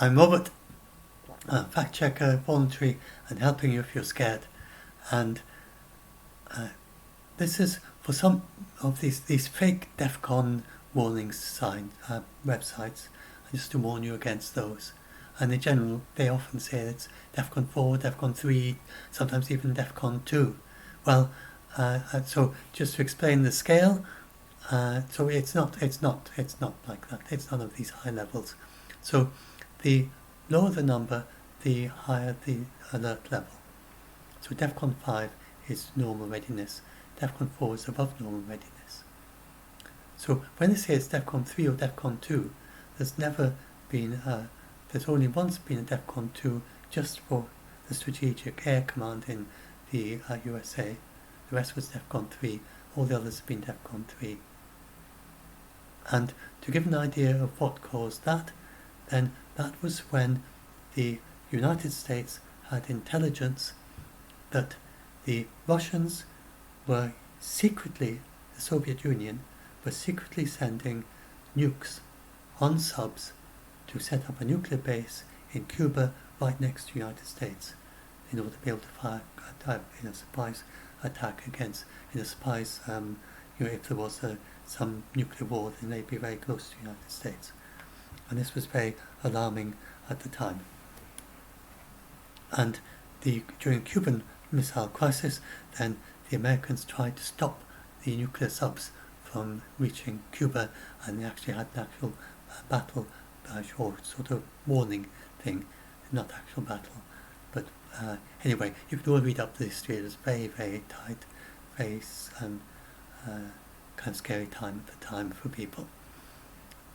I'm Robert, fact checker, voluntary, and helping you if you're scared. And this is for some of these fake DEFCON warning websites, just to warn you against those. And in general, they often say it's DEFCON 4, DEFCON 3, sometimes even DEFCON 2. Well, so just to explain the scale, so it's not like that. It's none of these high levels. So the lower the number, the higher the alert level. So DEFCON 5 is normal readiness. DEFCON 4 is above normal readiness. So when they say it's DEFCON 3 or DEFCON 2, there's only once been a DEFCON 2 just for the Strategic Air Command in the USA. The rest was DEFCON 3. All the others have been DEFCON 3. And to give an idea of what caused that, then that was when the United States had intelligence that the Russians were secretly, the Soviet Union, were secretly sending nukes on subs to set up a nuclear base in Cuba right next to the United States in order to be able to fire a surprise attack against, if there was some nuclear war, then they'd be very close to the United States. And this was very alarming at the time. And during the Cuban Missile Crisis, then the Americans tried to stop the nuclear subs from reaching Cuba, and they actually had an actual battle, or sort of warning thing, not actual battle. But anyway, you can all read up the history. It was very, very tight, very kind of scary time at the time for people.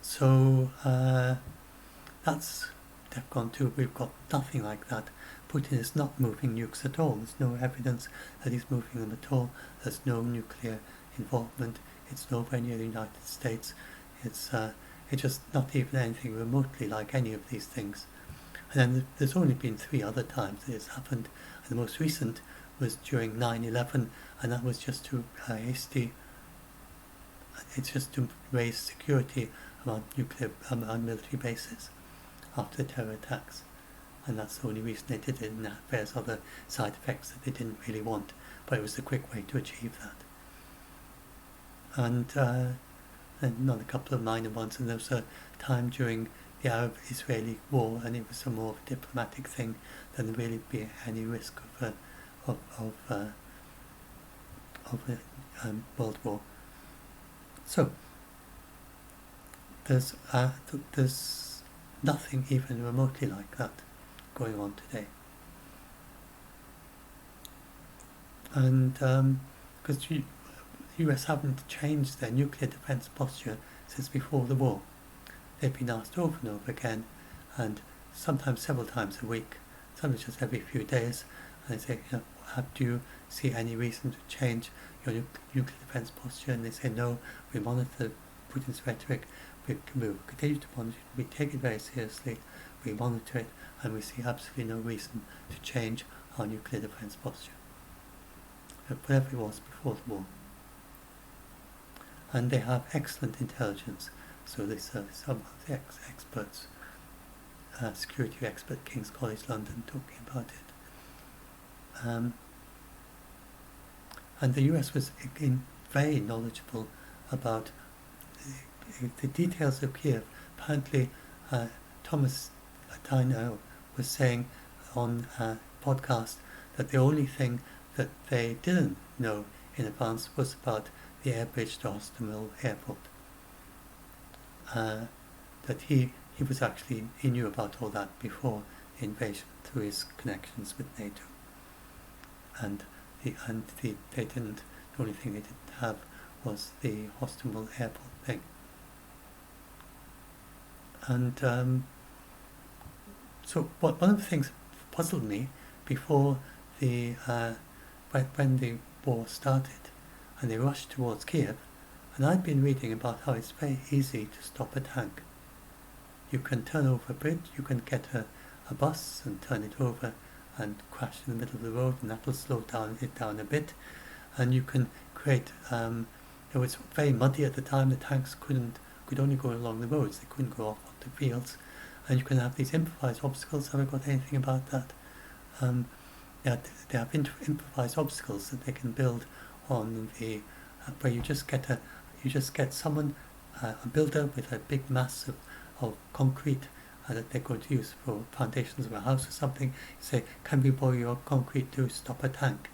So that's DEFCON 2. We've got nothing like that. Putin is not moving nukes at all. There's no evidence that he's moving them at all. There's no nuclear involvement. It's nowhere near the United States. It's just not even anything remotely like any of these things. And then there's only been 3 other times that it's happened. And the most recent was during 9/11, and that was just to it's just to raise security around military bases after the terror attacks. And that's the only reason they did it, and that bears other side effects that they didn't really want, but it was a quick way to achieve that. And another couple of minor ones, and there was a time during the Arab-Israeli war, and it was a more of a diplomatic thing than really be any risk of a world war. So there's nothing even remotely like that going on today. And because the US haven't changed their nuclear defense posture since before the war. They've been asked over and over again, and sometimes several times a week, sometimes just every few days, and they say, do you see any reason to change your nuclear defense posture? And they say, no, we monitor Putin's rhetoric, we continue to monitor it, we take it very seriously, we monitor it, and we see absolutely no reason to change our nuclear defense posture, whatever it was before the war. And they have excellent intelligence, so this some of the experts, security expert, King's College London, talking about it. And the US was very knowledgeable about the details of Kiev. Apparently, Thomas Tyner was saying on a podcast that the only thing that they didn't know in advance was about the air bridge to Hostomel Airport. That he knew about all that before the invasion through his connections with NATO. And the only thing they didn't have was the Hostomel Airport thing. And so one of the things that puzzled me before when the war started and they rushed towards Kiev, and I'd been reading about how it's very easy to stop a tank. You can turn over a bridge, you can get a bus and turn it over and crash in the middle of the road, and that will slow it down a bit, and you can create, it was very muddy at the time, the tanks could only go along the roads, they couldn't go off onto fields, And you can have these improvised obstacles. Have I got anything about that? Yeah, they have improvised obstacles that they can build on the where you just get someone, a builder with a big mass of concrete that they're going to use for foundations of a house or something. You say, can we borrow your concrete to stop a tank?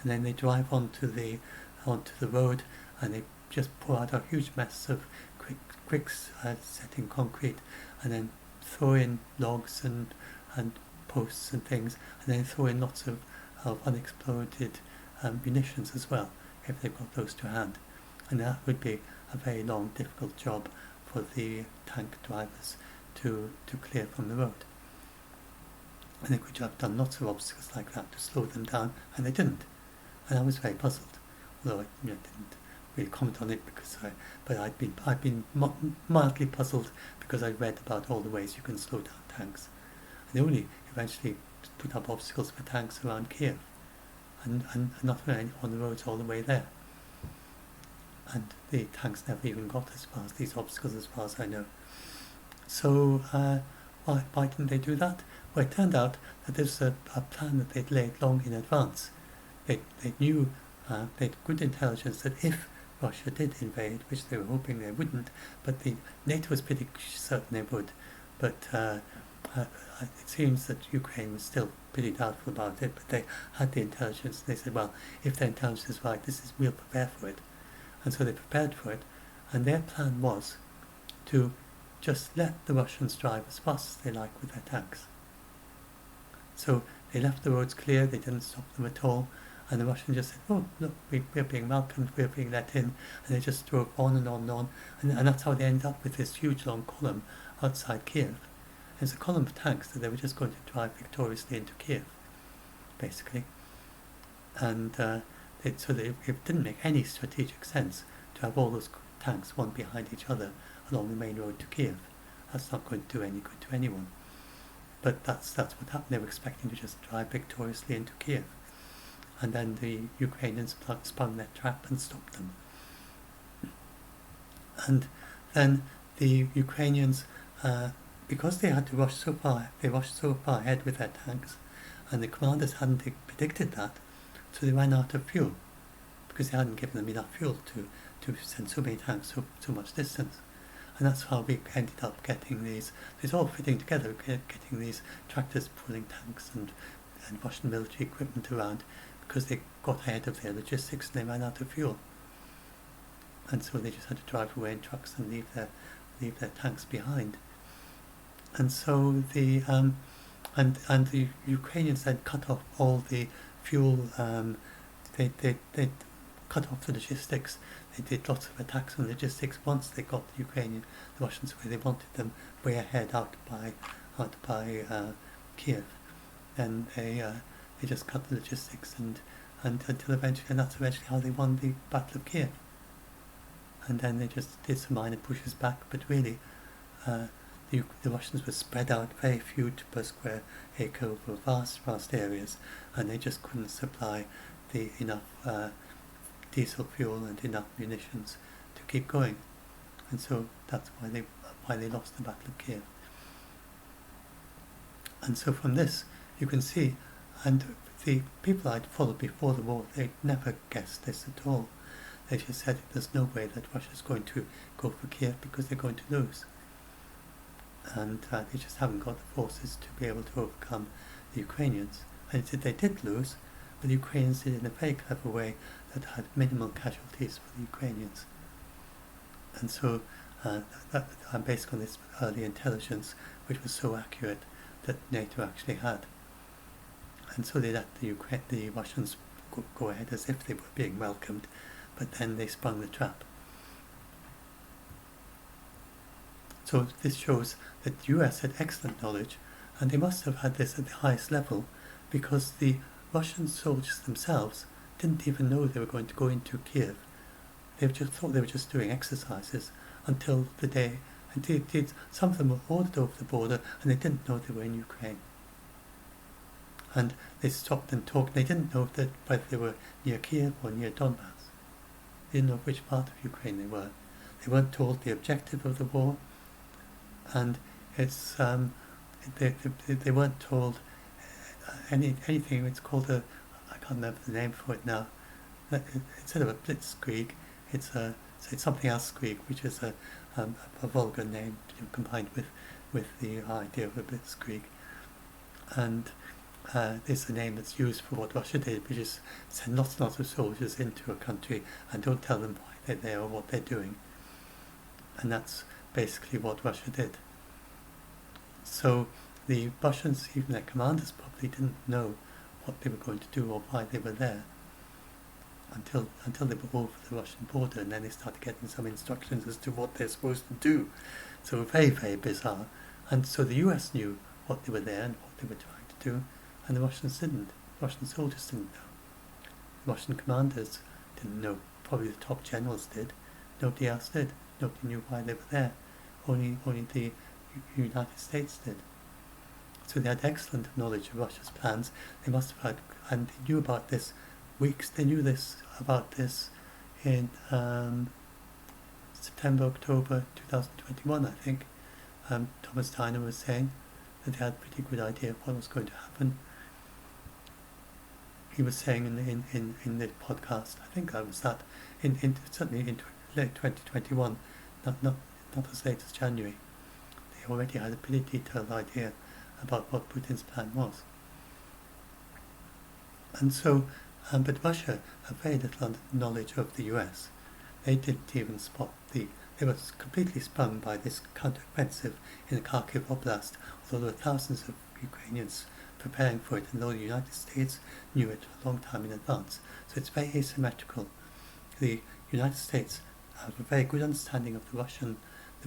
And then they drive onto the road, and they just pour out a huge mess of bricks set in concrete, and then throw in logs and posts and things, and then throw in lots of unexploded munitions as well, if they've got those to hand. And that would be a very long, difficult job for the tank drivers to clear from the road. And they could have done lots of obstacles like that to slow them down, and they didn't. And I was very puzzled, although I didn't really comment on it but I'd been mildly puzzled because I read about all the ways you can slow down tanks. And they only eventually put up obstacles for tanks around Kiev, and not on the roads all the way there. And the tanks never even got as far as these obstacles, as far as I know. So why didn't they do that? Well, it turned out that this was a plan that they'd laid long in advance. They knew, they had good intelligence that if Russia did invade, which they were hoping they wouldn't, but the NATO was pretty certain they would. But it seems that Ukraine was still pretty doubtful about it, but they had the intelligence. They said, well, if their intelligence is right, we'll prepare for it. And so they prepared for it, and their plan was to just let the Russians drive as fast as they like with their tanks. So they left the roads clear, they didn't stop them at all, and the Russians just said, oh, look, we're being welcomed, we're being let in, and they just drove on and on and on, and that's how they ended up with this huge long column outside Kiev. It's a column of tanks that they were just going to drive victoriously into Kiev, basically. And so it didn't make any strategic sense to have all those tanks one behind each other along the main road to Kiev. That's not going to do any good to anyone. But that's what happened. They were expecting to just drive victoriously into Kiev. And then the Ukrainians spun their trap and stopped them. And then the Ukrainians, because they had to rush so far, they rushed so far ahead with their tanks, and the commanders hadn't predicted that, so they ran out of fuel, because they hadn't given them enough fuel to send so many tanks so much distance. And that's how we ended up getting these, it's all fitting together, getting these tractors pulling tanks and Russian military equipment around, because they got ahead of their logistics and they ran out of fuel. And so they just had to drive away in trucks and leave their tanks behind. And so the the Ukrainians then cut off all the fuel. They cut off the logistics. They did lots of attacks on logistics. Once they got the Russians where they wanted them, way ahead out by Kiev, then they just cut the logistics and until eventually, and that's eventually how they won the Battle of Kiev. And then they just did some minor pushes back, but really the Russians were spread out, very few per square acre over vast areas, and they just couldn't supply enough diesel fuel and enough munitions to keep going. And so that's why they lost the Battle of Kiev. And so from this you can see, and the people I'd followed before the war, they never guessed this at all. They just said there's no way that Russia's going to go for Kiev because they're going to lose. And they just haven't got the forces to be able to overcome the Ukrainians. And they did lose, but the Ukrainians did it in a very clever way that had minimal casualties for the Ukrainians. And so I'm based on this early intelligence, which was so accurate that NATO actually had. And so they let the Russians go ahead as if they were being welcomed, but then they sprung the trap. So this shows that the US had excellent knowledge, and they must have had this at the highest level, because the Russian soldiers themselves didn't even know they were going to go into Kiev. They just thought they were just doing exercises until the day, and some of them were ordered over the border and they didn't know they were in Ukraine. And they stopped and talked. They didn't know that whether they were near Kiev or near Donbass. They didn't know which part of Ukraine they were. They weren't told the objective of the war, and it's They weren't told anything. It's called I can't remember the name for it now. Instead of a blitzkrieg, it's something else Krieg, which is a vulgar name, combined with the idea of a blitzkrieg, and is the name that's used for what Russia did, which is send lots and lots of soldiers into a country and don't tell them why they're there or what they're doing, and that's basically what Russia did. So the Russians, even their commanders, probably didn't know what they were going to do or why they were there until they were over the Russian border, and then they started getting some instructions as to what they're supposed to do. So very, very bizarre. And so the US knew what they were there and what they were trying to do, and the Russians didn't. The Russian soldiers didn't know. The Russian commanders didn't know. Probably the top generals did. Nobody else did. Nobody knew why they were there. Only the United States did. So they had excellent knowledge of Russia's plans. They must have had, and they knew about this weeks. They knew about this in September, October 2021, I think. Thomas Steiner was saying that they had a pretty good idea of what was going to happen. He was saying in the podcast, I think that was that, certainly in late 2021, not as late as January. They already had a pretty detailed idea about what Putin's plan was. And so, but Russia had very little knowledge of the US. They didn't even spot they were completely sprung by this counteroffensive in the Kharkiv Oblast, although there were thousands of Ukrainians preparing for it, and though the United States knew it a long time in advance. So it's very asymmetrical. The United States have a very good understanding of the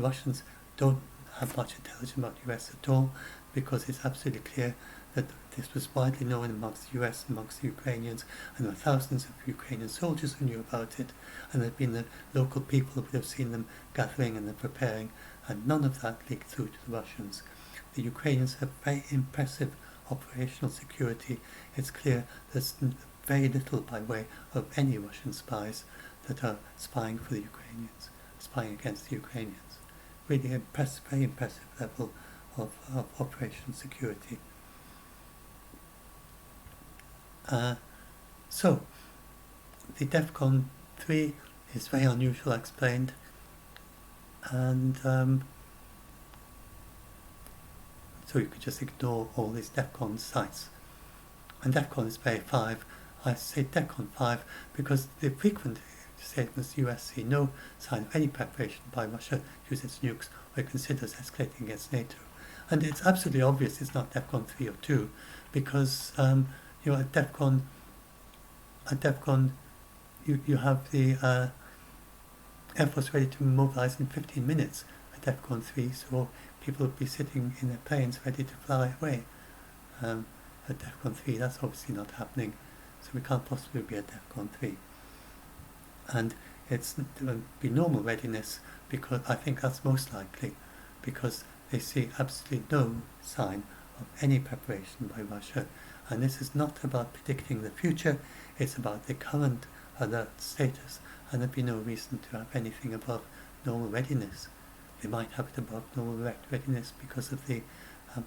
Russians don't have much intelligence about the US at all, because it's absolutely clear that this was widely known amongst the US, amongst the Ukrainians, and there were thousands of Ukrainian soldiers who knew about it, and there had been the local people who would have seen them gathering and preparing, and none of that leaked through to the Russians. The Ukrainians have very impressive operational security. It's clear there's very little by way of any Russian spies that are spying for the Ukrainians, spying against the Ukrainians. Really impressive, very impressive level of operational security. So, the DEFCON 3 is very unusual, explained, and so you could just ignore all these DEFCON sites. And DEFCON is very 5. I say DEFCON 5 because the frequent statements the US see no sign of any preparation by Russia to use its nukes or it considers escalating against NATO. And it's absolutely obvious it's not DEFCON 3 or 2 because at DEFCON you have the Air Force ready to mobilize in 15 minutes. At DEFCON 3, so people will be sitting in their planes ready to fly away. At DEFCON 3, that's obviously not happening, so we can't possibly be at DEFCON 3. And it's be normal readiness, because I think that's most likely, because they see absolutely no sign of any preparation by Russia. And this is not about predicting the future, it's about the current alert status, and there'd be no reason to have anything above normal readiness. They might have it above normal readiness because of the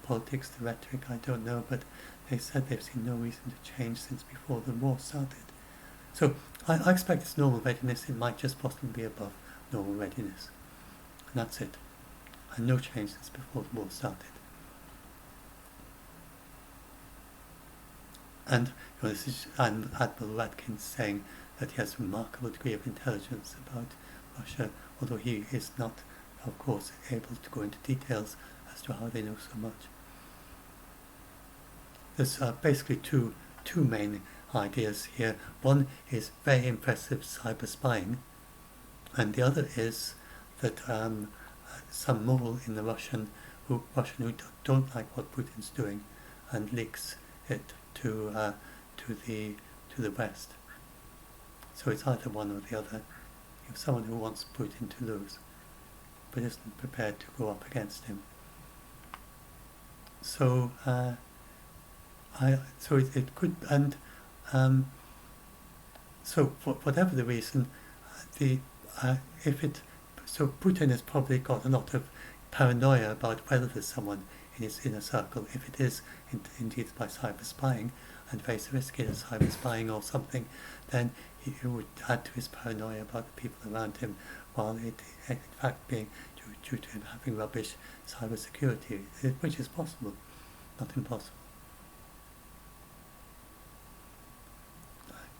politics, the rhetoric, I don't know, but they said they've seen no reason to change since before the war started. So I expect it's normal readiness. It might just possibly be above normal readiness, and that's it. And no change since before the war started. And this is Admiral Radkin saying that he has a remarkable degree of intelligence about Russia, although he is not, of course, able to go into details as to how they know so much. There's basically two main ideas here. One is very impressive cyber spying, and the other is that some mole in the Russian who don't like what Putin's doing and leaks it to the West. So it's either one or the other. You have someone who wants Putin to lose, but isn't prepared to go up against him. So it could, and so for whatever the reason, so Putin has probably got a lot of paranoia about whether there's someone in his inner circle. If it is indeed by cyber spying, and very sophisticated cyber spying or something, then it would add to his paranoia about the people around him, while it in fact being due to him having rubbish cyber security, which is possible, not impossible.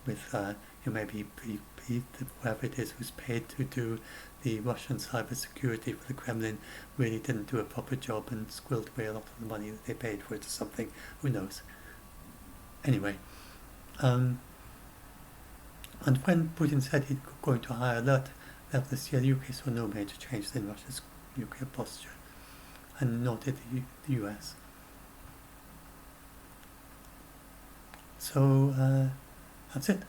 With maybe whoever it is who's paid to do the Russian cyber security for the Kremlin really didn't do a proper job and squilled away a lot of the money that they paid for it or something. Who knows? Anyway, and when Putin said he's going to high alert level this year, the UK saw no major changes in Russia's nuclear posture, and nor did the US. So that's it.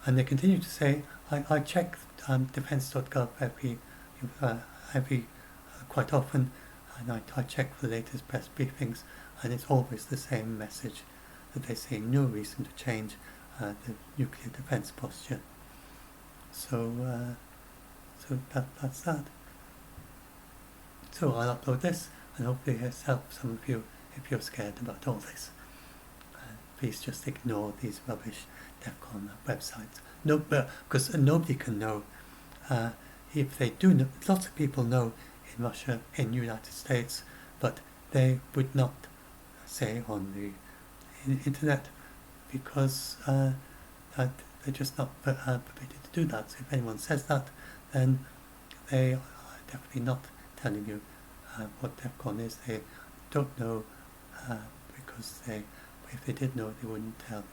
And they continue to say, I check defense.gov quite often, and I check for the latest press briefings, and it's always the same message, that they're seeing no reason to change the nuclear defense posture. So that's that. So I'll upload this, and hopefully it's helped some of you if you're scared about all this. Please just ignore these rubbish DEFCON websites. No, because nobody can know. If they do know, lots of people know in Russia, in the United States, but they would not say on the internet, because that they're just not permitted to do that. So if anyone says that, then they are definitely not telling you what DEFCON is. They don't know, because if they did know, they wouldn't tell you.